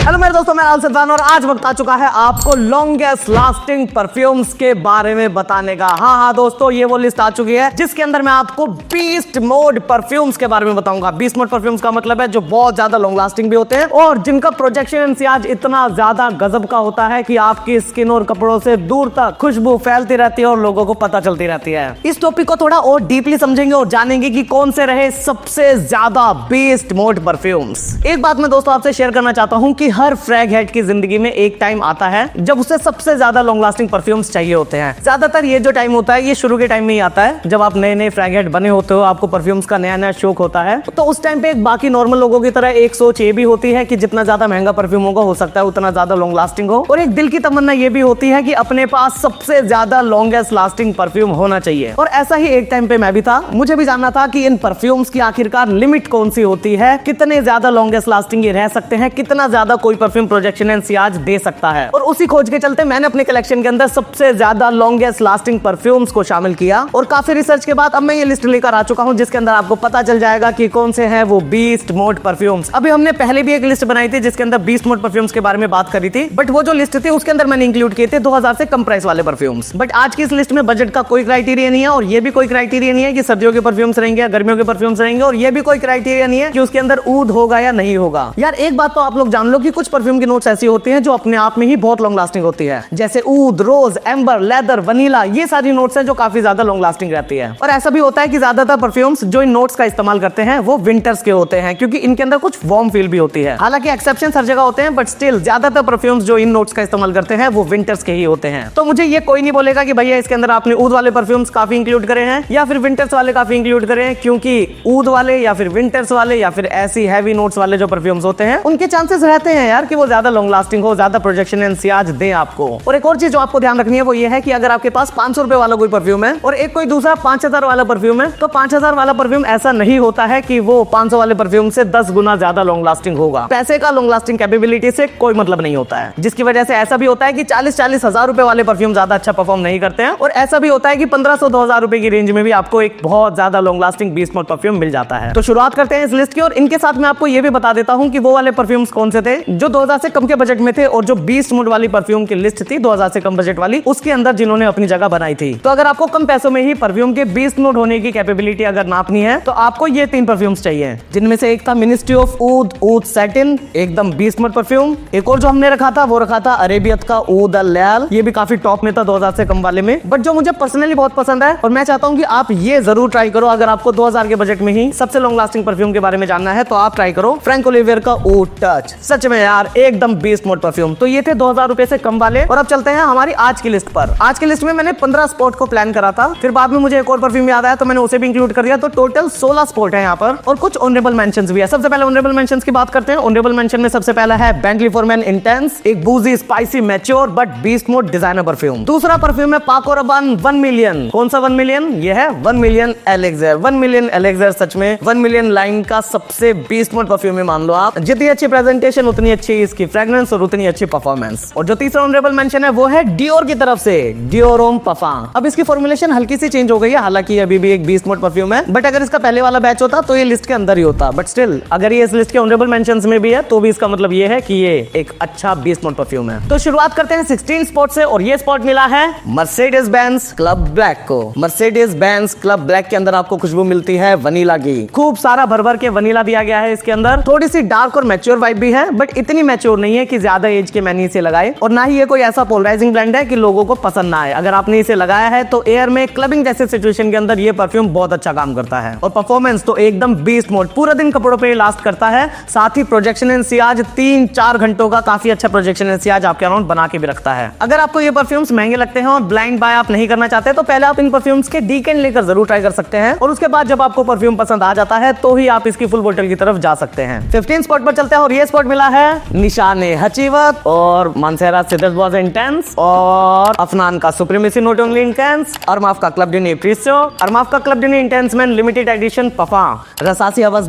Hello मेरे दोस्तों, मैं आलसदान और आज वक्त आ चुका है आपको लॉन्गेस्ट लास्टिंग परफ्यूम्स के बारे में बताने का। हाँ दोस्तों, ये वो लिस्ट आ चुकी है जिसके अंदर मैं आपको बीस्ट मोड परफ्यूम्स के बारे में बताऊंगा। बीस्ट मोड परफ्यूम्स का मतलब है जो बहुत ज्यादा लॉन्ग लास्टिंग भी होते हैं और जिनका प्रोजेक्शन एनसीआर इतना ज्यादा गजब का होता है कि आपकी स्किन और कपड़ों से दूर तक खुशबू फैलती रहती है और लोगों को पता चलती रहती है। इस टॉपिक को थोड़ा और डीपली समझेंगे और जानेंगे कि कौन से रहे सबसे ज्यादा बेस्ट मोड परफ्यूम्स। एक बात मैं दोस्तों आपसे शेयर करना चाहता हूं कि हर फ्रैग हेड की जिंदगी में एक टाइम आता है जब उसे सबसे ज्यादा लॉन्ग लास्टिंग परफ्यूम्स चाहिए होते हैं। ज्यादातर ये जो टाइम होता है ये शुरू के टाइम में ही आता है, जब आप नए नए फ्रैग हेड बने होते हो, आपको परफ्यूम्स का नया नया शौक होता है। तो उस टाइम पे बाकी नॉर्मल लोगों की तरह एक सोच ये भी होती है कि जितना ज्यादा महंगा परफ्यूम होगा हो सकता है उतना ज्यादा लॉन्ग लास्टिंग हो, और एक दिल की तमन्ना ये भी होती है कि अपने पास सबसे ज्यादा लॉन्गेस्ट लास्टिंग परफ्यूम होना चाहिए। और ऐसा ही एक टाइम पे मैं भी था। मुझे भी जानना था कि इन परफ्यूम्स की आखिरकार लिमिट कौन सी होती है, कितने ज्यादा लॉन्गेस्ट लास्टिंग ये रह सकते हैं, कितना ज्यादा कोई परफ्यूम प्रोजेक्शन एनसीआर दे सकता है। और उसी खोज के चलते मैंने अपने कलेक्शन के अंदर सबसे ज्यादा लॉन्गेस्ट लास्टिंग परफ्यूम्स को शामिल किया और काफी रिसर्च के बाद अब मैं ये लिस्ट लेकर आ चुका हूं जिसके अंदर आपको पता चल जाएगा कि कौन से हैं वो बीस्ट मोड परफ्यूम्स। अभी हमने पहले भी एक लिस्ट बनाई थी जिसके अंदर बीस्ट मोड परफ्यूम्स के बारे में बात करी थी, बट वो जो लिस्ट थी उसके अंदर मैंने इंक्लूड किए थे 2000 से कम प्राइस वाले परफ्यूम्स। बट आज की इस लिस्ट में बजट का कोई क्राइटेरिया नहीं है और ये भी कोई क्राइटेरिया नहीं है कि सर्दियों के परफ्यूम्स रहेंगे या गर्मियों के परफ्यूम्स रहेंगे, और ये भी कोई क्राइटेरिया नहीं है कि उसके अंदर ऊद होगा या नहीं होगा। यार एक बात तो आप लोग जान लो कि कुछ परफ्यूम की नोट्स ऐसी होती हैं जो अपने आप में ही बहुत लॉन्ग लास्टिंग होती है, जैसे ऊद, रोज, एम्बर, लेदर, वनीला, ये सारी नोट्स हैं जो काफी ज्यादा लॉन्ग लास्टिंग रहती है। और ऐसा भी होता है कि ज्यादातर परफ्यूम्स जो इन नोट्स का इस्तेमाल करते हैं वो विंटर्स के होते हैं क्योंकि इनके अंदर कुछ वार्म फील भी होती है। हालांकि एक्सेप्शन हर जगह होते हैं, बट स्टिल ज्यादातर परफ्यूम्स जो इन नोट्स का इस्तेमाल करते हैं वो विंटर्स के ही होते हैं। तो मुझे ये कोई नहीं बोलेगा कि भैया इसके अंदर आपने ऊद वाले परफ्यूम्स काफी इंक्लूड करे हैं या फिर विंटर्स वाले काफी इंक्लूड करे हैं, क्योंकि ऊद वाले या फिर विंटर्स वाले या फिर ऐसी हैवी नोट्स वाले जो परफ्यूम्स होते हैं उनके चांसेस रहते हैं यार कि वो ज्यादा लॉन्ग लास्टिंग हो, ज्यादा प्रोजेक्शन एनसीआर दे आपको। और एक और चीज जो आपको ध्यान रखनी है वो ये है कि अगर आपके पास 500 रुपए वाला कोई परफ्यूम है और एक कोई दूसरा 5000 वाला परफ्यूम है, तो 5000 वाला परफ्यूम ऐसा नहीं होता है कि वो 500 वाले परफ्यूम से 10 गुना ज्यादा लॉन्ग लास्टिंग होगा। पैसे का लॉन्ग लास्टिंग कैपेबिलिटी से कोई मतलब नहीं होता है, जिसकी वजह से ऐसा भी होता है कि 40-40 हजार रुपए वाले परफ्यूम ज्यादा अच्छा परफॉर्म नहीं करते हैं, और ऐसा भी होता है कि 1500-2000 रुपए की रेंज में भी आपको एक बहुत ज्यादा long lasting beast mode perfume मिल जाता है। तो शुरुआत करते हैं इस लिस्ट की, और इनके साथ मैं आपको ये भी बता देता हूं कि वो वाले परफ्यूम्स कौन से थे जो 2000 से कम के बजट में थे और जो बीस्ट मोड वाली परफ्यूम की लिस्ट थी 2000 से कम बजट वाली, उसके अंदर जिन्होंने अपनी जगह बनाई थी। तो अगर आपको कम पैसों में ही परफ्यूम के बीस्ट मोड होने की कैपेबिलिटी अगर नापनी है तो आपको ये 3 परफ्यूम्स चाहिए, जिनमें से एक था मिनिस्ट्री ऑफ ऊद सैटिन, एकदम बीस्ट मोड परफ्यूम। एक और जो हमने रखा था वो रखा था अरेबियत का ऊद अल-लयाल, ये भी काफी टॉप में था 2000 से कम वाले में, बट जो मुझे पर्सनली बहुत पसंद है और मैं चाहता हूं कि आप ये जरूर ट्राई करो। अगर आपको 2000 के बजट में ही सबसे लॉन्ग लास्टिंग परफ्यूम के बारे में जानना है तो आप ट्राई करो फ्रैंक ओलिवियर का ऊद टच। सच में यार एकदम बीस्ट मोड परफ्यूम। तो ये थे 2000 रुपए से कम वाले, और अब चलते हैं हमारी आज की लिस्ट पर। आज की लिस्ट में मैंने 15 स्पॉट को प्लान करा था, फिर बाद में मुझे एक और परफ्यूम याद आया तो मैंने उसे भी इंक्लूड कर दिया, तो टोटल 16 स्पॉट है यहाँ पर, और कुछ ऑनरेबल मेंशंस भी है। सबसे पहले ऑनरेबल मेंशंस की बात करते हैं। ऑनरेबल मेंशन में सबसे पहला है बेंटली फॉर मेन इंटेंस, एक बूजी spicy mature but beast mode designer perfume. दूसरा परफ्यूम है पाको रबान 1 मिलियन। कौन सा 1 मिलियन? ये है 1 मिलियन एलेक्सर। 1 मिलियन एलेक्सर सच में 1 मिलियन लाइन का सबसे बीस्ट मोड परफ्यूम है, मान लो आप। जितनी अच्छी प्रेजेंटेशन उतनी अच्छी इसकी फ्रेग्रेंस और उतनी अच्छी परफॉर्मेंस। और जो तीसरा ऑनरेबल मेंशन है वो है डियोर की तरफ से डियोर होम परफ्यूम। अब इसकी फॉर्मुलेशन हल्की सी चेंज हो गई है, हालांकि अभी भी एक बीस्ट मोड परफ्यूम है, बट अगर इसका पहले वाला बैच होता तो ये लिस्ट के अंदर ही होता, बट स्टिल अगर ये इस लिस्ट के ऑनरेबल मेंशंस में भी है तो भी इसका मतलब ये है कि ये एक अच्छा बीस्ट मोड परफ्यूम है। तो शुरुआत करते हैं 16 स्पॉट से, और ये स्पॉट मिला है मर्सिडीज बेंज क्लब ब्लैक को। मर्सिडीज बेंज क्लब ब्लैक के अंदर आपको खुशबू मिलती है वनीला की, खूब सारा भर भर के वनीला दिया गया है इसके अंदर। थोड़ी सी डार्क और मैच्योर वाइब भी है, बट इतनी मैच्योर नहीं है कि ज्यादा एज के मैन इसे लगाए, और ना ही ये कोई ऐसा पोलराइजिंग ब्लेंड है कि लोगों को पसंद ना आए। अगर आपने इसे लगाया है तो एयर में क्लबिंग जैसे सिचुएशन के अंदर ये परफ्यूम बहुत अच्छा काम करता है, और परफॉर्मेंस तो एकदम बीस्ट मोड, पूरा दिन कपड़ों पे लास्ट करता है। साथ ही प्रोजेक्शन एनसीआर 3-4 घंटों का काफी अच्छा प्रोजेक्शन एनसीआर आपके अराउंड बना के भी रखता है। अगर आपको ये परफ्यूम्स महंगे लगते हैं और ब्लाइंड बाय आप नहीं करना चाहते तो पहले आप इन परफ्यूम्स के डीकेन लेकर जरूर ट्राई कर सकते हैं, और उसके बाद जब आपको परफ्यूम पसंद आ जाता है तो ही आप इसकी फुल बोतल की तरफ जा सकते हैं। 15 स्पॉट पर चलते हैं, और ये स्पॉट मिला है निशाने हचीवत, और मानसेरा सिद्रत वाज इंटेंस और अफनान का supremacy not only intense, Armaf का क्लब ड्यूनी प्रीसियो, अरमाफ का club de nuit intense man limited edition पफा, रसासिया वाज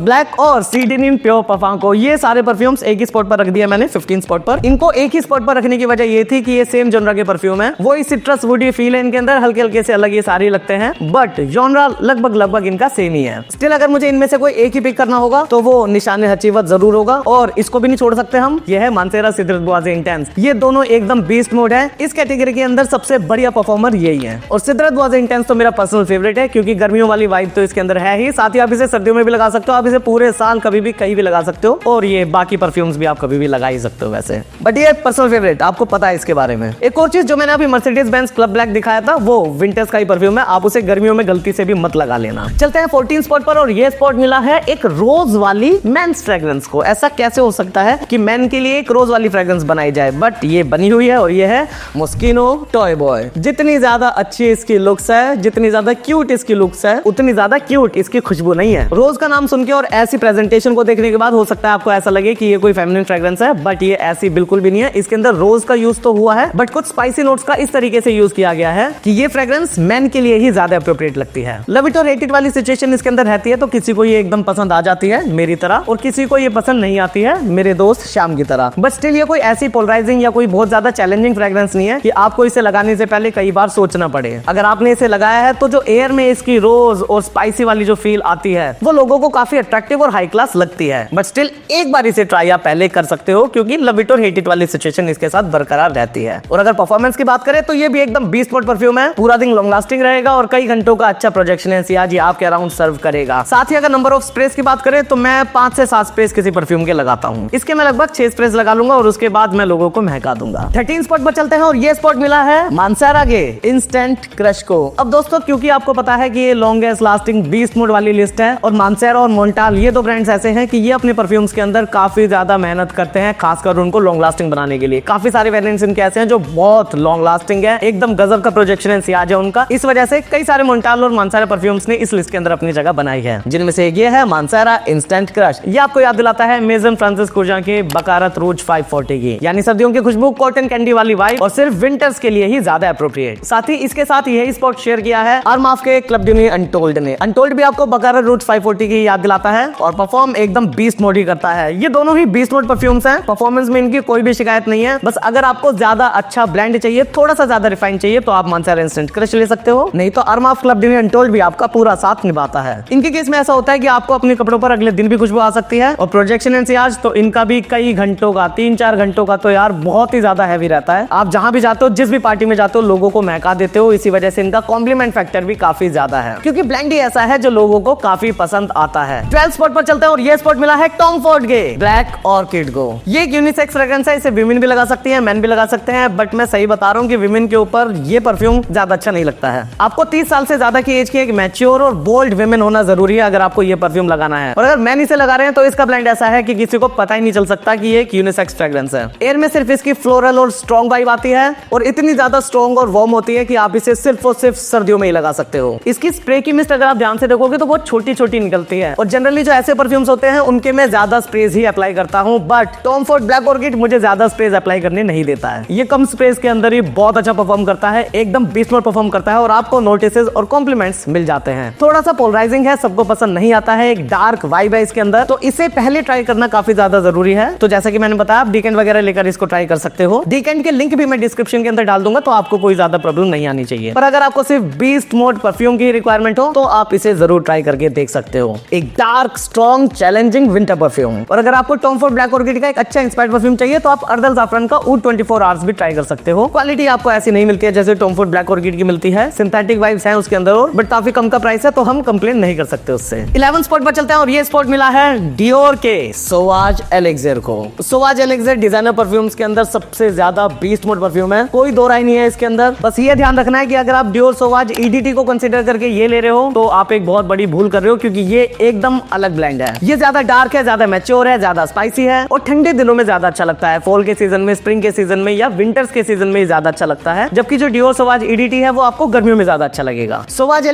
ब्लैक और सीडिनिन प्योर पफा को ये सारे परफ्यूम्स एक ही स्पॉट पर रख दिया मैंने 15 स्पॉट पर। इनको एक ही स्पॉट पर रखने की वजह ये थी कि ये सेम जॉनरा के परफ्यूम है, वही सिट्रस वुडी फील है इनके अंदर, हल्के हल्के से अलग ये सारे लगते हैं बट जॉनरा लगभग इनका सेम ही है। स्टिल अगर मुझे इनमें से कोई एक ही पिक करना होगा तो वो निशान हचीवत जरूर होगा और इसको भी नहीं छोड़ सकते हम, ये है मानसेरा सिद्रत वाज इंटेंस। ये दोनों एकदम बीस्ट मोड है, इस कैटेगरी के अंदर सबसे बढ़िया परफॉर्मर यही है और सिद्रत वाज इंटेंस तो मेरा पर्सनल फेवरेट है क्योंकि गर्मियों वाली वाइब तो इसके अंदर है ही, साथ ही आप इसे सर्दियों में भी लगा सकते हो, आप इसे पूरे साल कभी भी कहीं भी लगा सकते हो और ये बाकी परफ्यूम्स भी आप कभी भी लगा ही सकते हो वैसे, बट ये पर्सनल फेवरेट आपको पता है इसके बारे में। एक और चीज जो मैंने अभी मर्सिडीज बेंज क्लब ब्लैक दिखाया था वो विंटर्स का ही परफ्यूम है, आप उसे गर्मियों में गलती से भी मत लगा लेना। चलते हैं 14 स्पॉट पर और ये स्पॉट मिला है एक रोज वाली मेंस फ्रेग्रेंस को। ऐसा कैसे हो सकता है कि मेन के लिए एक रोज वाली फ्रेग्रेंस बनाई जाए, बट ये बनी हुई है और ये है मोस्किनो टॉय बॉय। जितनी ज्यादा अच्छी इसकी लुक्स है, जितनी ज्यादा क्यूट इसकी लुक्स है, उतनी ज्यादा क्यूट इसकी खुशबू नहीं है। रोज का नाम सुन के और ऐसी प्रेजेंटेशन को देखने के बाद हो सकता है आपको ऐसा लगे कि ये कोई फेमिनिन फ्रेग्रेंस है, बट ये ऐसी बिल्कुल भी नहीं है। इसके अंदर रोज का यूज तो हुआ है बट कुछ स्पाइसी नोट्स का इस तरीके से यूज किया गया है कि ये फ्रेग्रेंस मेन के लिए ही ज्यादा अप्रोप्रिएट लगती है। लव इट और हेट इट वाली सिचुएशन इसके अंदर रहती है, तो किसी को ये एकदम पसंद आ जाती है मेरी तरह और किसी को ये पसंद नहीं आती है मेरे दोस्त श्याम की तरह, बट स्टिल ये कोई ऐसी पोलराइजिंग या कोई बहुत ज्यादा चैलेंजिंग फ्रेग्रेंस नहीं है कि आपको इसे लगाने से पहले कई बार सोचना पड़े। अगर आपने इसे लगाया है तो जो एयर में इसकी रोज और स्पाइसी वाली जो फील आती है वो लोगों को काफी अट्रैक्टिव और हाई क्लास लगती है, बट स्टिल एक बार इसे ट्राई आप पहले कर सकते हो क्योंकि लव इट और हेट इट वाली सिचुएशन इसके साथ बरकरार रहती है। और अगर परफॉर्मेंस की बात करें तो ये भी एकदम 20 स्पॉट परफ्यूम है, पूरा दिन लॉन्ग लास्टिंग रहेगा और कई घंटों का अच्छा प्रोजेक्शन है सियाज आपके अराउंड सर्व करेगा। साथ ही अगर नंबर ऑफ स्प्रेस की बात करें तो मैं 5 से 7 स्प्रेस किसी परफ्यूम के लगाता हूँ, इसके मैं लगभग 6 स्प्रेस लगा लूंगा और उसके बाद मैं लोगों को महका दूंगा। 13 स्पॉट पर चलते हैं और ये स्पॉट मिला है मानसेरा के इंस्टेंट क्रश को। अब दोस्तों क्योंकि आपको पता है कि ये लॉन्गेस्ट लास्टिंग 20 मोड वाली लिस्ट है और मानसेरा और मोंटाल ये दो ब्रांड्स ऐसे हैं कि ये अपने परफ्यूम्स के अंदर काफी ज्यादा मेहनत करते हैं, खासकर उनको लॉन्ग लास्टिंग बनाने के लिए। काफी सारे वेरिएंट्स इनके ऐसे हैं जो बहुत लॉन्ग लास्टिंग है, एकदम गजब का प्रोजेक्शन है सियाज है उनका। इस वजह से कई सारे मोंटाल और मानसेरा परफ्यूम्स ने इस लिस्ट के अंदर अपनी जगह बनाई है, जिनमें से ये है मानसेरा इंस्टेंट क्रश। ये आपको याद दिलाता है मेजन फ्रांसिस कुर्जा के बकारत रूज 540 की, यानी सर्दियों की खुशबू कॉटन कैंडी वाली वाइब और सिर्फ विंटर्स के लिए ही ज्यादा अप्रोप्रिएट। साथ ही इसके साथ यही स्पॉट शेयर किया है अरमाफ के क्लब ड्यूनी अनटोल्ड ने। अनटोल्ड भी आपको बकारत रूज 540 की याद दिलाता है और परफॉर्म एकदम बीस्ट मोड ही करता है। ये दोनों ही बीस्ट मोड परफ्यूम्स हैं, परफॉर्मेंस में इनकी कोई भी शिकायत नहीं है। बस अगर आपको ज्यादा अच्छा ब्लेंड चाहिए, थोड़ा सा ज्यादा रिफाइन चाहिए तो आप मानसेरा इंस्टेंट क्रश ले सकते हो, नहीं तो अरमाफ क्लब ड्यूनी अनटोल्ड भी आपका पूरा साथ निभाता है। इनके केस में ऐसा होता है कि आपको अपने कपड़ों पर अगले दिन भी खुशबू आ सकती है और प्रोजेक्शन एंड सियाज तो इनका भी कई घंटों का 3-4 घंटों का तो यार बहुत ही ज्यादा हैवी रहता है। आप जहां भी जाते हो, जिस भी पार्टी में जाते हो, लोगों को महका देते हो, इसी वजह से इनका कॉम्प्लीमेंट फैक्टर भी काफी ज्यादा है क्योंकि ब्लेंड ही ऐसा है जो लोगों को काफी पसंद आता है। 12 स्पॉट पर चलते हैं और ये स्पॉट मिला है टॉम फोर्ड के ब्लैक ऑर्किड को। ये एक यूनिसेक्स फ्रेग्रेंस है, इसे विमेन भी लगा सकती है, मेन भी लगा सकते हैं, बट मैं सही बता रहा हूँ कि विमेन के ऊपर ये परफ्यूम ज्यादा अच्छा नहीं लगता है। आपको 30 साल से ज्यादा की एज की एक मैच्योर और बोल्ड विमेन होना जरूरी है अगर आपको ये परफ्यूम लगाना है, और अगर मैन इसे लगा रहे हैं तो इसका ब्लेंड ऐसा है कि किसी को पता ही नहीं चल सकता कि ये एक यूनिसेक्स फ्रेग्रेंस है। एयर में सिर्फ इसकी फ्लोरल और स्ट्रॉन्ग वाइब आती है और इतनी ज्यादा स्ट्रॉन्ग और वार्म होती है कि आप इसे सिर्फ और सिर्फ सर्दियों में ही लगा सकते हो। इसकी स्प्रे की मिस्ट अगर आप ध्यान से देखोगे तो बहुत छोटी छोटी निकलती है और जनरली जो ऐसे परफ्यूम्स होते हैं उनके मैं ज्यादा स्प्रेज ही अप्लाई करता हूं, but Tom Ford black orchid मुझे ज्यादा स्प्रेज अप्लाई करने नहीं देता है। ये कम स्प्रेज के अंदर ही बहुत अच्छा परफॉर्म करता है, एकदम बीस्ट मोड परफॉर्म करता है और आपको नोटिसेस और कॉम्प्लीमेंट्स मिल जाते हैं। थोड़ा सा पोलराइजिंग है, सबको पसंद नहीं आता है, एक डार्क वाइब है इसके अंदर, तो इसे पहले ट्राई करना काफी ज्यादा जरूरी है। तो जैसा कि मैंने बताया आप डीकेंट वगैरह लेकर इसको ट्राई कर सकते हो। डीकेंट के लिंक भी मैं डिस्क्रिप्शन के अंदर डाल दूंगा तो आपको कोई ज्यादा प्रॉब्लम नहीं आनी चाहिए, पर अगर आपको सिर्फ बीस्ट मोड परफ्यूम की रिक्वायरमेंट हो तो आप इसे जरूर ट्राई करके देख सकते हो। एक dark strong challenging winter perfume. और अगर आपको टॉम फोर्ड ब्लैक ऑर्किड का एक अच्छा इंस्पायर्ड परफ्यूम चाहिए तो आप अर्दल जाफरान का ऊड 24 आवर्स भी ट्राई कर सकते हो। क्वालिटी आपको ऐसी नहीं मिलती है जैसे टॉम फोर्ड ब्लैक ऑर्किड की मिलती है, सिंथेटिक वाइब्स हैं उसके अंदर और बट काफी कम का प्राइस है तो हम कंप्लेन नहीं कर सकते उससे। 11 स्पॉट पर चलते हैं और ये स्पॉट मिला है डियोर के सोवाज एलेक्जेर को। सोवाज एलेक्जेर डिजाइनर परफ्यूम्स के अंदर सबसे ज्यादा बीस्ट मोड परफ्यूम है, कोई दो राय नहीं है इसके अंदर। बस ये ध्यान रखना है कि अगर आप डियोर सोवाज ईडीटी को कंसीडर करके ये ले रहे हो तो आप एक बहुत बड़ी भूल कर रहे हो क्योंकि ये एकदम अलग ब्लेंड है। ये ज्यादा डार्क है, ज्यादा मैच्योर है, ज्यादा स्पाइसी है और ठंडे दिनों में ज्यादा अच्छा लगता है, फॉल के सीजन में, स्प्रिंग के सीजन में या विंटर्स के सीजन में ज्यादा अच्छा लगता है। जबकि जो डियोर सोवाज ईडीटी है वो आपको गर्मियों में ज्यादा अच्छा लगेगा। सोवाज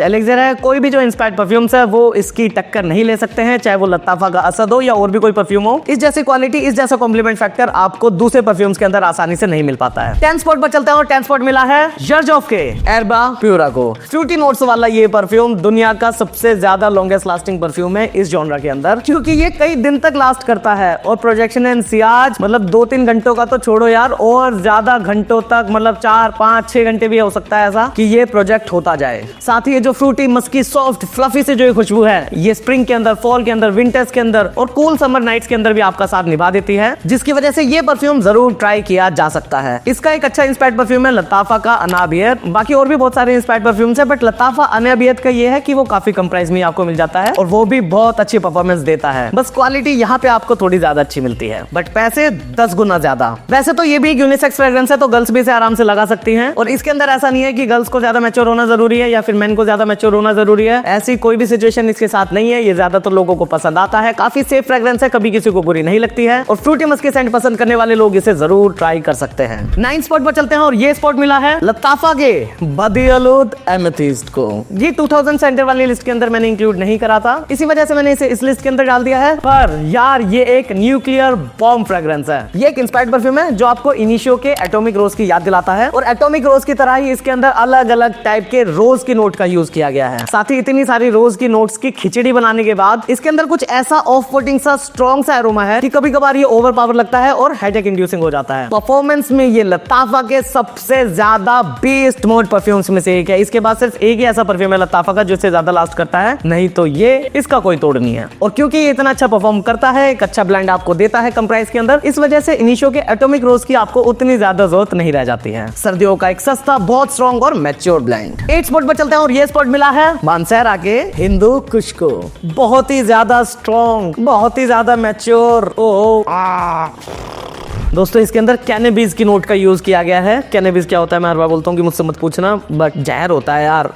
एलेक्जेर है, कोई भी जो इंस्पायर्ड परफ्यूम्स है वो इसकी टक्कर नहीं ले सकते हैं, चाहे वो लताफा का असद हो या और भी कोई परफ्यूम हो। इस जैसी क्वालिटी, इस जैसा कॉम्प्लीमेंट फैक्टर आपको दूसरे परफ्यूम्स के अंदर आसानी से नहीं मिल पाता है। 10 स्पॉट पर चलते हैं और 10 स्पॉट मिला है यर्जॉफ के एरबा प्यूरा को। फ्रूटी नोट्स वाला ये परफ्यूम दुनिया का सबसे ज्यादा लॉन्गेस्ट लास्टिंग परफ्यूम है इस जॉनरा के अंदर, क्योंकि ये कई दिन तक लास्ट करता है और प्रोजेक्शन एंड सियाज मतलब 2-3 घंटों का तो छोड़ो यार, और ज्यादा घंटों तक मतलब 4-5-6 घंटे भी हो सकता है ऐसा कि ये प्रोजेक्ट होता जाए। साथ ही ये जो फ्रूटी मस्की सॉफ्ट फ्लफी से जो ये खुशबू है ये स्प्रिंग के अंदर, फॉल के अंदर, विंटर्स के अंदर और कूल समर नाइट्स के अंदर भी आपका साथ निभा देती है, जिसकी वजह से ये परफ्यूम जरूर ट्राई किया जा सकता है। इसका एक अच्छा इंस्पायर्ड परफ्यूम है लताफा का अनाबियत। बाकी और भी बहुत सारे इंस्पायर्ड परफ्यूम्स है, बट लताफा अनाबियत का ये है कि वो काफी कम प्राइस में आपको मिल जाता है और वो भी बहुत अच्छी परफॉर्मेंस देता है। बस क्वालिटी यहाँ पे आपको थोड़ी ज्यादा अच्छी मिलती है, बट पैसे 10 गुना ज्यादा। वैसे तो ये भी एक यूनिसेक्स फ्रेग्रेंस है, तो गर्ल्स भी इसे आराम से लगा सकती हैं और इसके अंदर ऐसा नहीं है कि गर्ल्स को ज्यादा मैच्योर होना जरूरी है या फिर मेन को ज्यादा मैच्योर होना जरूरी है। ऐसी कोई भी सिचुएशन इसके साथ नहीं है। ये ज्यादातर लोगों को पसंद आता है, काफी सेफ फ्रेग्रेंस है, कभी किसी को बुरी नहीं लगती है और फ्रूटी मस्की सेंट पसंद करने वाले लोग इसे जरूर ट्राई कर सकते हैं। 9 स्पॉट पर चलते हैं और ये स्पॉट मिला है लताफा के बदियलुद एमेथिस्ट को। ये 2000 सेंटर वाली लिस्ट के अंदर मैंने इंक्लूड नहीं करा था, इसी वजह से मैंने इसे इस लिस्ट के अंदर डाल दिया है। पर यार ये एक न्यूक्लियर बॉम्ब फ्रेग्रेंस है। ये एक इंस्पायर्ड परफ्यूम है जो आपको इनिशियो के एटॉमिक रोज की याद दिलाता है और एटॉमिक रोज की तरह ही इसके अंदर अलग अलग टाइप के रोज की नोट का यूज किया गया है। साथ ही इतनी सारी रोज की नोट्स की खिचड़ी बनाने के बाद इसके अंदर कुछ ऐसा ऑफ पुटिंग सा स्ट्रॉन्ग सा एरोमा है कि कभी कभार ये ओवर पावर लगता है और हेडेक इंड्यूसिंग हो जाता है। परफॉर्मेंस में ये लताफा के सबसे ज्यादा बेस्ट मोड परफ्यूम्स में से एक है। इसके बाद सिर्फ एक ही ऐसा परफ्यूम है लताफा का जो इससे ज्यादा लास्ट करता है, नहीं तो ये इसका कोई तोड़ नहीं है। और क्योंकि ये इतना अच्छा परफॉर्म करता है, एक अच्छा ब्लेंड आपको देता है कम प्राइस के अंदर, इस वजह से इनिशियो के एटॉमिक रोज की आपको उतनी ज्यादा जरूरत नहीं रह जाती है। सर्दियों का एक सस्ता बहुत स्ट्रॉन्ग और मैच्योर ब्लेंड। 8 स्पॉट पर चलते हैं और ये स्पॉट मिला है मानसेरा के हिंदू कुश को। बहुत ही ज्यादा स्ट्रॉन्ग, बहुत ही ज्यादा मैच्योर। दोस्तों इसके अंदर कैनबिस की नोट का यूज किया गया है। कैनबिस क्या होता है मैं हर बार बोलता हूँ कि मुझसे मत पूछना, बट जहर होता है यार।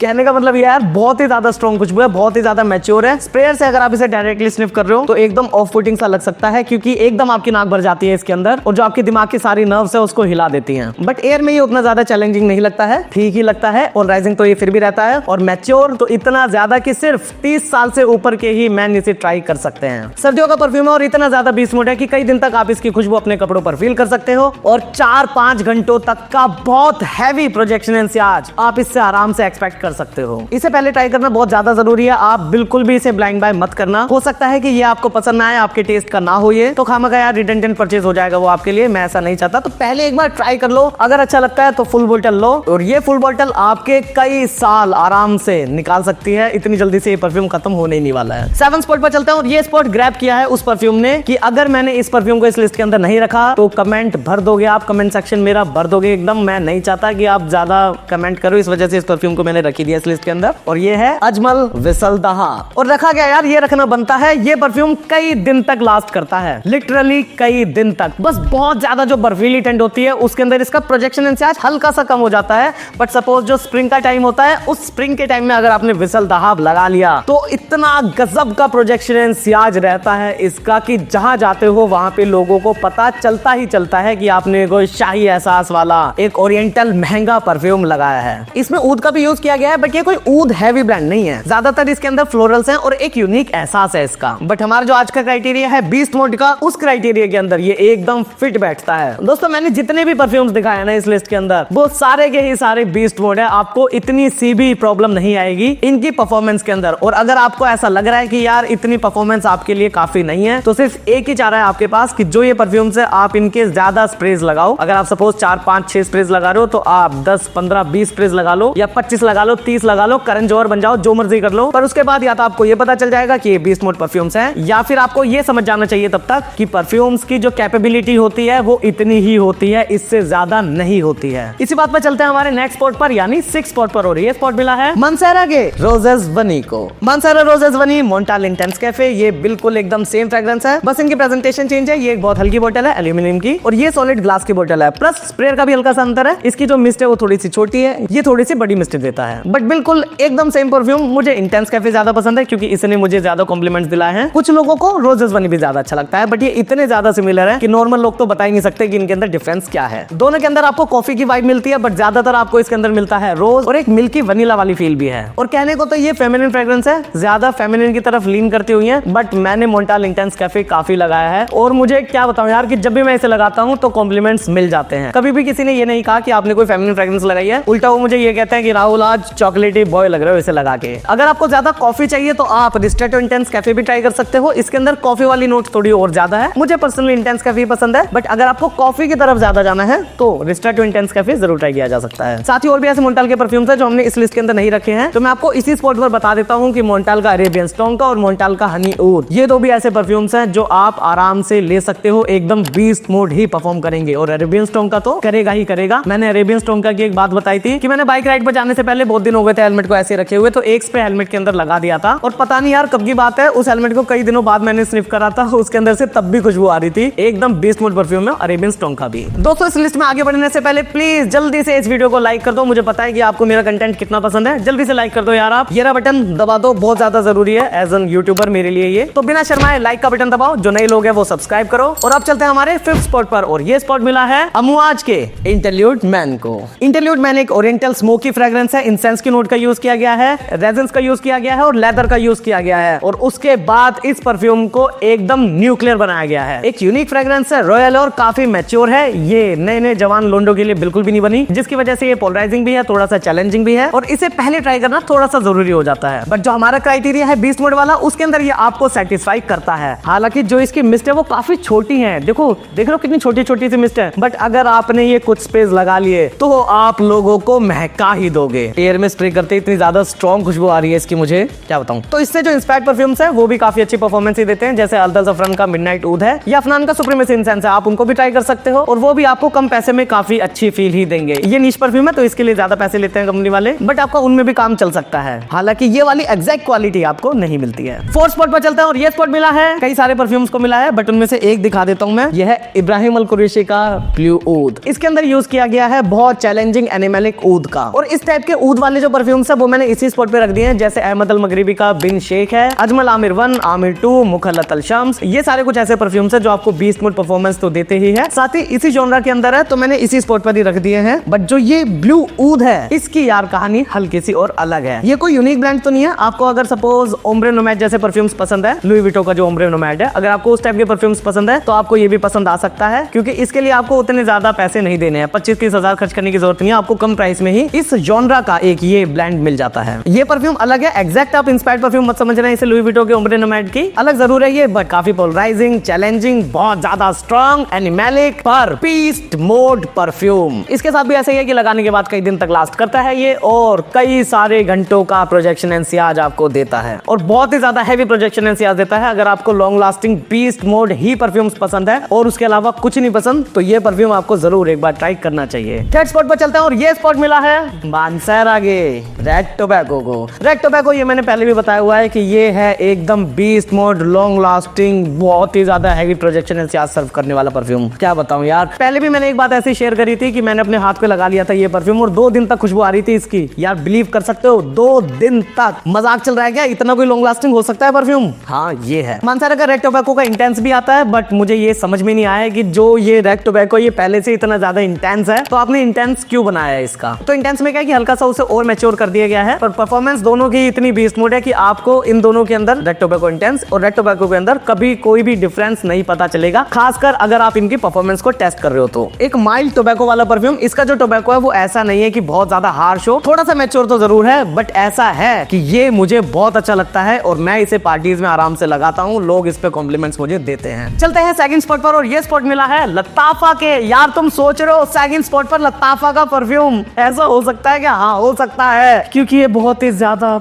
कहने का मतलब यार बहुत ही ज्यादा स्ट्रॉन्ग खुशबू है, बहुत ही ज्यादा मैच्योर है। स्प्रेयर से अगर आप इसे डायरेक्टली स्निफ कर रहे हो तो एकदम ऑफ पुटिंग सा लग सकता है, क्योंकि एकदम आपकी नाक भर जाती है इसके अंदर और जो आपके दिमाग की सारी नर्व्स है उसको हिला देती हैं। बट एयर में ये उतना ज्यादा चैलेंजिंग नहीं लगता है, ठीक ही लगता है। और राइजिंग तो ये फिर भी रहता है और मैच्योर तो इतना ज्यादा कि सिर्फ 30 साल से ऊपर के ही मैन इसे ट्राई कर सकते हैं। सर्दियों का परफ्यूम है और इतना ज्यादा बीस्ट मोड है कि कई दिन तक आप इसकी खुशबू अपने कपड़ों पर फील कर सकते हो और 4-5 घंटों तक का बहुत हैवी प्रोजेक्शन एंड सियाज आप इससे आराम से एक्सपेक्ट कर सकते हो। इसे पहले ट्राई करना बहुत ज्यादा जरूरी है। आप बिल्कुल भी इसे ब्लाइंड बाय मत करना। हो सकता है कि ये आपको पसंद ना आए, आपके टेस्ट का ना हो, ये तो खामखा यार रिडंडेंट परचेज हो जाएगा वो आपके लिए। मैं ऐसा नहीं चाहता, तो पहले एक बार ट्राई कर लो। अगर अच्छा लगता है तो फुल बोतल लो और ये फुल बोतल आपके कई साल आराम से निकाल सकती है। इतनी जल्दी से ये परफ्यूम खत्म होने ही नहीं वाला है। 7 स्पॉट पर चलते हैं और ये स्पॉट ग्रैब किया है उस परफ्यूम ने कि अगर मैंने इस परफ्यूम को इस लिस्ट के अंदर नहीं रखा तो कमेंट भर दोगे आप, कमेंट सेक्शन मेरा भर दोगे एकदम। मैं नहीं चाहता कि आप ज्यादा कमेंट करो, इस वजह से इस परफ्यूम को मैंने रखी दिया इस लिस्ट के अंदर और ये है अजमल विसलदहा। और रखा गया यार, ये रखना बनता है। ये परफ्यूम कई दिन तक लास्ट करता है, लिटरली कई दिन तक। बस बहुत ज्यादा जो बर्फीली ठंड होती है उसके अंदर इसका प्रोजेक्शन एंड सियाज हल्का सा कम हो जाता है, बट सपोज जो स्प्रिंग का टाइम होता है उस स्प्रिंग के टाइम में अगर आपने विसलदहा लगा लिया तो इतना गजब का प्रोजेक्शन एंड सियाज रहता है इसका कि जहां जाते हो वहां पे लोगों को पता चलता ही चलता है कि आपने कोई शाही एहसास वाला एक ओरिएंटल महंगा परफ्यूम लगाया है। इसमें ऊद का भी यूज किया गया है, बट ये कोई ऊद हैवी ब्रांड नहीं है। ज्यादातर इसके अंदर फ्लोरल्स हैं और एक यूनिक एहसास है इसका। बट हमारा जो आज का क्राइटेरिया है बीस्ट मोड का, उस क्राइटेरिया के अंदर ये एकदम फिट बैठता है। दोस्तों मैंने जितने भी परफ्यूम्स दिखाए ना इस लिस्ट के अंदर, वो सारे के ही सारे बीस्ट मोड है। आपको इतनी सी भी प्रॉब्लम नहीं आएगी इनकी परफॉर्मेंस के अंदर। और अगर आपको ऐसा लग रहा है कि यार इतनी परफॉर्मेंस आपके लिए काफी नहीं है, तो सिर्फ एक ही चारा है आपके पास कि जो ये परफ्यूम्स है आप इनके ज्यादा स्प्रेज लगाओ। अगर आप सपोज 4-5-6 स्प्रेज लगा रहे हो तो आप 10-15-20 स्प्रेज लगा लो या 25 लगा लो, 30 लगा लो, करण जौहर बन जाओ, जो मर्जी कर लो। पर उसके बाद या तो आपको ये पता चल जाएगा कि ये बीस्ट मोड परफ्यूम्स हैं, या फिर आपको ये समझ जाना चाहिए तब तक कि परफ्यूम्स की जो कैपेबिलिटी होती है वो इतनी ही होती है, इससे ज्यादा नहीं होती है। इसी बात पर चलते हैं हमारे नेक्स्ट स्पॉट पर, यानी 6 स्पॉट पर। और ये स्पॉट मिला है मानसेरा के रोजेस वनी को। मानसेरा रोजेस वनी मोंटाल इंटेंस कैफे। ये बिल्कुल एकदम सेम फ्रेग्रेंस है, बस इनकी प्रेजेंटेशन चेंज है। ये एक बहुत हल्की बोतल है एल्यूमिनियम की और ये सॉलिड ग्लास की बोतल है, प्लस स्प्रेयर का भी हल्का सा अंतर है। इसकी जो मिस्ट है वो थोड़ी सी छोटी है, ये थोड़ी सी बड़ी मिस्ट देता है, बट बिल्कुल एकदम सेम परफ्यूम। मुझे इंटेंस कैफे ज्यादा पसंद है क्योंकि इसने मुझे ज्यादा कॉम्प्लीमेंट्स दिलाए हैं। कुछ लोगों को रोजेस वनी भी ज्यादा अच्छा लगता है, बट ये इतने ज्यादा सिमिलर है कि नॉर्मल लोग तो बता ही नहीं सकते कि इनके अंदर डिफरेंस क्या है। दोनों के अंदर आपको कॉफी की वाइब मिलती है, बट ज्यादातर आपको इसके अंदर मिलता है रोज और एक मिल्की वनीला वाली फील भी है। और कहने को तो ये फेमिनिन फ्रेग्रेंस है, ज्यादा फेमिनिन की तरफ लीन करती हुई है, बट मैंने मोंटाल इंटेंस कैफे काफी लगाया है और मुझे क्या बताऊं यार कि जब भी मैं इसे लगाता हूँ तो कॉम्प्लीमेंट्स मिल जाते हैं। कभी भी किसी ने ये नहीं कहा कि आपने कोई फेमिनिन फ्रेग्रेंस लगाई है, उल्टा वो मुझे ये कहते हैं कि राहुल आज चॉकलेटी बॉय लग रहे हो इसे लगा के। अगर आपको ज्यादा कॉफी चाहिए तो आप रिस्ट्रेटो इंटेंस कैफे भी ट्राई कर सकते हो। इसके अंदर कॉफी वाली नोट थोड़ी और ज्यादा है, मुझे पर्सनली इंटेंस कैफे पसंद है, बट अगर आपको कॉफी की तरफ ज्यादा जाना है तो रिस्ट्रेटो इंटेंस कैफे जरूर ट्राई किया जा सकता है। साथ ही और भी ऐसे मोंटाल के परफ्यूम्स है जो हमने इस लिस्ट के अंदर नहीं रखे हैं, तो मैं आपको इसी स्पॉट पर बता देता हूँ कि मोंटाल का अरेबियन स्टोंग का और मोंटाल का हनी ऊद, ये दो भी ऐसे परफ्यूम्स हैं जो आप आराम से ले सकते हो, एकदम बीस्ट मोड ही परफॉर्म करेंगे। और अरेबियन स्टोंग का तो करेगा ही करेगा। मैंने अरेबियन स्टोंग का की एक बात बताई थी कि मैंने बाइक राइड पर जाने से पहले बहुत दिन हो गए थे हेलमेट को ऐसे रखे हुए, तो एक स्प्रे हेलमेट के अंदर लगा दिया था और पता नहीं यार कब की बात है, उस हेलमेट को कई दिनों बाद मैंने स्निफ करा था, उसके अंदर से तब भी खुशबू आ रही थी। एकदम बेस्ट मोड परफ्यूम है अरेबियन स्टोंग का भी। दोस्तों इस लिस्ट में आगे बढ़ने से पहले प्लीज जल्दी से इस वीडियो को लाइक कर दो। मुझे पता है कि आपको मेरा कंटेंट कितना पसंद है, जल्दी से लाइक कर दो यार। आप ये बटन दबा दो, बहुत ज्यादा जरूरी है एज एन यूट्यूबर मेरे लिए ये। तो बिना शर्माए लाइक का बटन दबाओ, जो नए लोग हैं वो सब्सक्राइब करो। और अब चलते हैं हमारे फिफ्थ स्पॉट पर, और ये स्पॉट मिला है अमुआज के इंटरल्यूड मैन को। इंटरल्यूड मैन एक ओरिएंटल स्मोकी फ्रेग्रेंस है। इंसेंस की नोट का यूज किया गया है, रेजिन्स का यूज किया गया है और लेदर का यूज किया गया है। और उसके बाद इस परफ्यूम को एकदम न्यूक्लियर बनाया गया है। एक यूनिक फ्रेग्रेंस है, रॉयल और काफी मैच्योर है। ये नए नए जवान लोंडो के लिए बिल्कुल भी नहीं बनी, जिसकी वजह से ये पोलराइजिंग भी है, थोड़ा सा चैलेंजिंग भी है और इसे पहले ट्राई करना थोड़ा सा जरूरी हो जाता है। बट जो हमारा क्राइटेरिया है बीस्ट मोड वाला, उसके अंदर ये आपको सेटिस्फाई करता है। हालांकि जो इसकी मिस्ट है वो काफी छोटी है, देखो देख लो कितनी छोटी छोटी सी मिस्ट है, बट अगर आपने ये कुछ स्पेस लगा लिए तो आप लोगों को महका ही दोगे। एयर में स्प्रे करते इतनी ज्यादा स्ट्रॉन्ग खुशबू आ रही है इसकी, मुझे क्या बताऊं। तो इससे जो इंस्पायर्ड परफ्यूम्स है वो भी काफी अच्छी परफॉर्मेंस ही देते हैं, जैसे अल्दल ज़फ़रान का मिडनाइट ऊद है या अफनान का सुप्रीमेसी इंसेंस है, आप उनको भी ट्राई कर सकते हो और वो भी आपको कम पैसे में काफी अच्छी फील ही देंगे। ये नीश परफ्यूम है तो इसके लिए ज्यादा पैसे लेते हैं कंपनी वाले, बट आपका उनमें भी काम चल सकता है। हालांकि ये वाली एग्जैक्ट क्वालिटी आपको नहीं मिलती है। फोर्थ स्पॉट पर चलते हैं और ये स्पॉट मिला है, कई सारे परफ्यूम्स को मिला है बट उनमें से एक दिखा देता हूं मैं। यह है इब्राहिम अल कुरैशी का ब्लू ऊद। इसके अंदर यूज किया गया है बहुत चैलेंजिंग एनिमेलिक ऊद का, और इस टाइप के ऊद वाले जो परफ्यूम्स है वो मैंने इसी स्पॉट पे रख दिए हैं, जैसे अहमद अल मगरिबी का बिन शेख है, अजमल आमिर 1, आमिर 2, मुखल्लत अल शम्स। ये सारे कुछ ऐसे परफ्यूम्स है जो आपको 20 मोड परफॉर्मेंस तो देते ही है, साथ ही इसी जॉनरा के अंदर है, तो मैंने इसी स्पॉट पर ही रख दिए हैं। बट जो ये ब्लू ऊद है इसकी यार कहानी हल्की सी और अलग है। ये कोई यूनिक ब्रांड तो नहीं है। आपको अगर सपोज ओम्ब्रे नोमैड जैसे परफ्यूम्स पसंद है, लुई विटो का जो ओम्ब्रे नोमैड है, अगर आपको उस टाइप के परफ्यूम्स पसंद है तो आपको ये भी पसंद आ सकता है, क्योंकि इसके लिए आपको उतने ज्यादा पैसे नहीं देने हैं, 25-30 हजार खर्च करने की जरूरत नहीं है। आपको कम प्राइस में ही इस जॉनरा का एक ये ब्रांड मिल जाता है। ये परफ्यूम अलग है, एग्जैक्ट आप इंस्पायर्ड परफ्यूम मत समझ रहे हैं इसे लुई विटो के ओम्ब्रे नोमैड की, अलग जरूर है ये, बट काफी पोलराइजिंग, चैलेंजिंग, बहुत ज्यादा स्ट्रॉन्ग, एनिमेलिक पर बीस्ट मोड परफ्यूम। इसके साथ भी ऐसा ही है कि लगाने के बाद कई दिन तक लास्ट करता है ये, और कई सारे घंटों का प्रोजेक्शन एंड सियाज आपको देता है, और बहुत ही ज्यादा हैवी प्रोजेक्शन एंड सियाज देता है। अगर आपको लॉन्ग लास्टिंग बीस्ट मोड ही परफ्यूम्स पसंद है और उसके अलावा कुछ नहीं पसंद, तो ये परफ्यूम आपको जरूर एक बार ट्राई करना चाहिए। थर्ड स्पॉट पर चलते हैं और ये स्पॉट मिला है मानसैरागे रेड टोबैको को। रेड टोबैको ये मैंने पहले भी बताया हुआ है कि ये है एकदम बीस्ट मोड, लॉन्ग लास्टिंग, बहुत ही ज्यादा हैवी प्रोजेक्शन एंड सियाज सर्व करने वाला परफ्यूम। क्या बताऊं यार, पहले भी मैंने एक बात ऐसी शेयर करी थी कि मैंने अपने हाथ पे लगा लिया था ये परफ्यूम और 2 दिन तक खुशबू आ रही थी इसकी। यार बिलीव कर सकते हो 2 दिन तक, मजाक चल रहा है क्या? इतना कोई लॉन्ग लास्टिंग हो सकता है परफ्यूम? हाँ ये है। मानसैरागा रेड टोबैको का इंटेंस भी आता है, बट मुझे ये समझ में नहीं आया कि जो ये रेड टोबैको ये पहले से इतना ज्यादा इंटेंस है तो आपने इंटेंस क्यों बनाया है इसका। तो इंटेंस में क्या है कि हल्का सा उसे और मैच्योर कर दिया गया है, पर परफॉर्मेंस दोनों की इतनी बीस्ट मोड है कि आपको इन दोनों के अंदर रेड टोबैको इंटेंस और रेड टोबैको के अंदर कभी कोई भी डिफरेंस नहीं पता चलेगा, खासकर अगर आप इनकी परफॉर्मेंस को टेस्ट कर रहे हो तो। एक माइल्ड टोबैको वाला परफ्यूम, इसका जो टोबैको है वो ऐसा नहीं है कि बहुत ज्यादा हार्श हो, थोड़ा सा मैच्योर तो जरूर है, बट ऐसा है कि ये मुझे बहुत अच्छा लगता है और मैं इसे पार्टीज में आराम से लगाता हूँ, लोग इस पे कॉम्प्लीमेंट्स मुझे देते हैं। चलते हैं सेकंड स्पॉट पर और ये स्पॉट मिला है लताफा के। यार तुम सोच रहे हो सेकंड स्पॉट पर लताफा का परफ्यूम, ऐसा हो सकता है क्या? हाँ हो सकता है, क्योंकि ये बहुत ही ज्यादा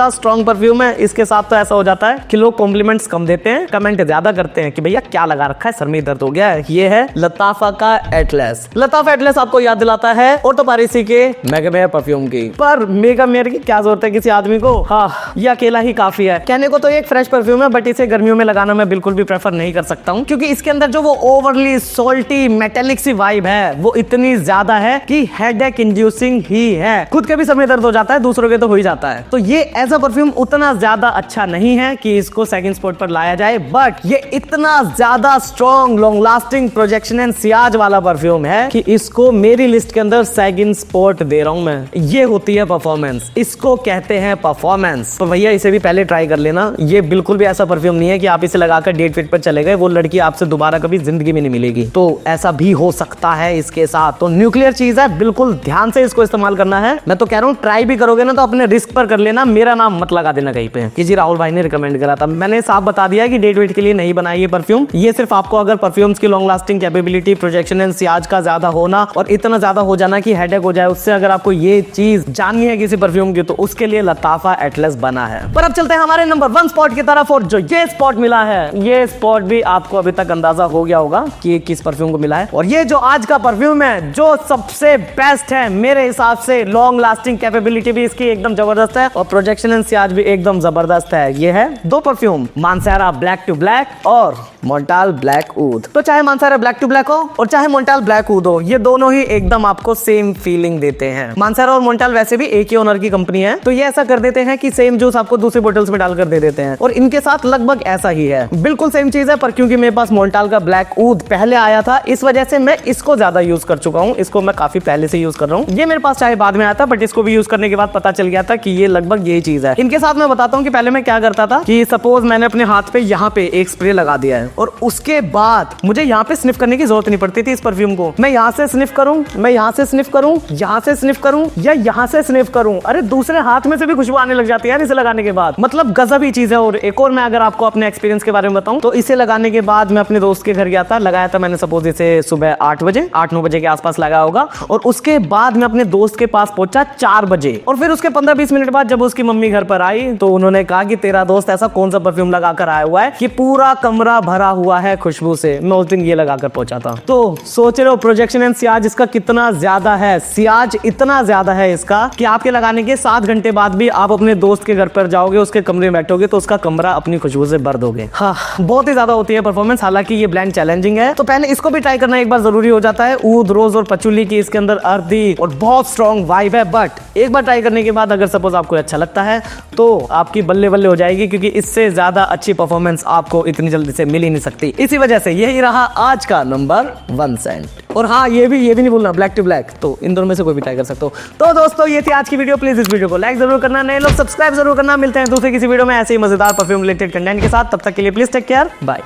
स्ट्रॉन्ग परफ्यूम है। इसके साथ तो ऐसा हो जाता है कि लोग कॉम्प्लीमेंट्स कम देते हैं, कमेंट ज्यादा करते हैं कि भैया क्या लगा रखा है, सर में दर्द हो गया है। ये है लताफा का एटलस। लताफा एटलस आपको याद दिलाता है ऑटो पारिसी के मेगा मेयर परफ्यूम की, पर मेगा मेयर की क्या जरूरत है किसी आदमी को? हाँ ये अकेला ही काफी है। कहने को तो एक फ्रेश परफ्यूम है, बट इसे गर्मियों में लगाना मैं बिल्कुल भी प्रेफर नहीं कर सकता हूँ, क्योंकि इसके अंदर जो वो ओवरली सॉल्टी मेटेलिक सी वाइब है वो इतनी ज्यादा है कि हेडेक इंड्यूसिंग ही है। खुद के भी सर में दर्द हो जाता है, दूसरों के तो हो ही जाता है। तो ये एज अ परफ्यूम उतना ज्यादा अच्छा नहीं है कि इसको सेकंड स्पॉट पर लाया जाए, बट ये इतना ज्यादा strong, long lasting, projection and Ciaz वाला परफ्यूम है कि इसको मेरी लिस्ट के अंदर सेकंड स्पॉट दे रहा हूं मैं। ये होती है परफॉर्मेंस, इसको कहते हैं परफॉर्मेंस। तो भैया इसे भी पहले ट्राई कर लेना। ये बिल्कुल भी ऐसा परफ्यूम नहीं है कि आप इसे लगाकर डेट बेनिफिट पर चले गए, वो लड़की आपसे दोबारा कभी जिंदगी में नहीं मिलेगी। तो ऐसा भी हो सकता है इसके साथ। तो न्यूक्लियर चीज है, बिल्कुल ध्यान से इसको इस्तेमाल करना है। मैं तो कह रहा हूँ ट्राई भी करोगे ना तो अपने रिस्क पर कर लेना, मेरा नाम मत लगा देना कहीं पे कि जी राहुल भाई ने रिकमेंड करा था। मैंने साफ बता दिया कि डेट वेट के लिए नहीं बनाई ये परफ्यूम। ये सिर्फ आपको अगर परफ्यूम्स की long lasting capability, projection and Ciaz का ज्यादा होना और इतना ज्यादा हो जाना कि हेडेक हो जाए, उससे अगर आपको ये चीज जाननी है किसी परफ्यूम की तो उसके लिए लताफा एटलस बना है। पर अब चलते हैं हमारे नंबर 1 स्पॉट की तरफ। और जो ये स्पॉट मिला है, ये स्पॉट भी आपको अभी तक अंदाजा हो गया होगा कि ये किस परफ्यूम को मिला है। और ये जो आज का परफ्यूम है जो सबसे बेस्ट है मेरे हिसाब से, लॉन्ग लास्टिंग कैपेबिलिटी भी इसकी एकदम जबरदस्त है और प्रोजेक्शन एंड सियाज भी एकदम जबरदस्त है। ये है 2 perfume, Mancera black to black और मोंटाल ब्लैक ऊद। तो चाहे मानसेरा ब्लैक टू ब्लैक हो और चाहे मोंटाल ब्लैक ऊद हो, ये दोनों ही एकदम आपको सेम फीलिंग देते हैं। मानसेरा और मोंटाल वैसे भी एक ही ओनर की कंपनी है, तो ये ऐसा कर देते हैं कि सेम जूस आपको दूसरी बोतल्स में डालकर दे देते हैं और इनके साथ लगभग ऐसा ही है, बिल्कुल सेम चीज है। पर क्योंकि मेरे पास मोंटाल का ब्लैक ऊद पहले आया था, इस वजह से मैं इसको ज्यादा यूज कर चुका हूँ। इसको मैं काफी पहले से यूज कर रहा हूँ। ये मेरे पास चाहे बाद में आया था, बट इसको भी यूज करने के बाद पता चल गया था कि ये लगभग यही चीज है। इनके साथ मैं बताता हूँ कि पहले मैं क्या करता था कि सपोज मैंने अपने हाथ पे यहाँ पे एक स्प्रे लगा दिया है और उसके बाद मुझे यहाँ पे स्निफ करने की जरूरत नहीं पड़ती थी इस परफ्यूम को। मैं यहाँ से स्निफ करूँ, मैं यहाँ से स्निफ करूँ, यहाँ से स्निफ करूँ या यहाँ से स्निफ करूँ, अरे दूसरे हाथ में से भी खुशबू आने लग जाती है यार इसे लगाने के बाद। मतलब गजब ही चीज है। और एक और मैं अगर आपको अपने एक्सपीरियंस के बारे में बताऊं तो इसे लगाने के बाद मैं अपने दोस्त के घर गया था, लगाया था मैंने सपोज इसे सुबह 8 बजे, 8-9 बजे के आसपास लगाया होगा और उसके बाद मैं अपने दोस्त के पास पहुंचा 4 बजे और फिर उसके 15-20 मिनट बाद जब उसकी मम्मी घर पर आई तो उन्होंने कहा कि तेरा दोस्त ऐसा कौन सा परफ्यूम लगा कर आया हुआ है कि पूरा कमरा भरा हुआ है खुशबू से। मैं उस दिन ये लगाकर पहुंचा था। तो सोच रहे हो प्रोजेक्शन एंड सियाज इसका कितना ज्यादा है। सियाज इतना ज्यादा है इसका कि आपके लगाने के 7 घंटे बाद भी आप अपने दोस्त के घर पर जाओगे, उसके कमरे में बैठोगे तो उसका कमरा अपनी खुशबू से भर दोगे। हाँ, बहुत ही ज्यादा होती है परफॉर्मेंस। हालांकि ये ब्लेंड चैलेंजिंग है तो पहले इसको भी ट्राई करना एक बार जरूरी हो जाता है। ऊद, रोज और पचुली की इसके अंदर अर्दी और बहुत स्ट्रॉन्ग वाइब है, बट एक बार ट्राई करने के बाद अगर सपोज आपको अच्छा लगता है तो आपकी बल्ले बल्ले हो जाएगी, क्योंकि इससे ज्यादा अच्छी परफॉर्मेंस आपको इतनी जल्दी से मिल ही नहीं सकती। इसी वजह से यही रहा आज का नंबर 1 सेंट। और हाँ, ये भी नहीं भूलना ब्लैक टू ब्लैक, तो इन दोनों में से कोई भी ट्राई कर सकते हो। तो दोस्तों ये थी आज की वीडियो। प्लीज इस वीडियो को लाइक जरूर करना, नए लोग सब्सक्राइब जरूर करना। मिलते हैं दूसरे किसी वीडियो में ऐसे ही मजेदार परफ्यूम रिलेटेड कंटेंट के साथ। तब तक के लिए प्लीज टेक केयर, बाय।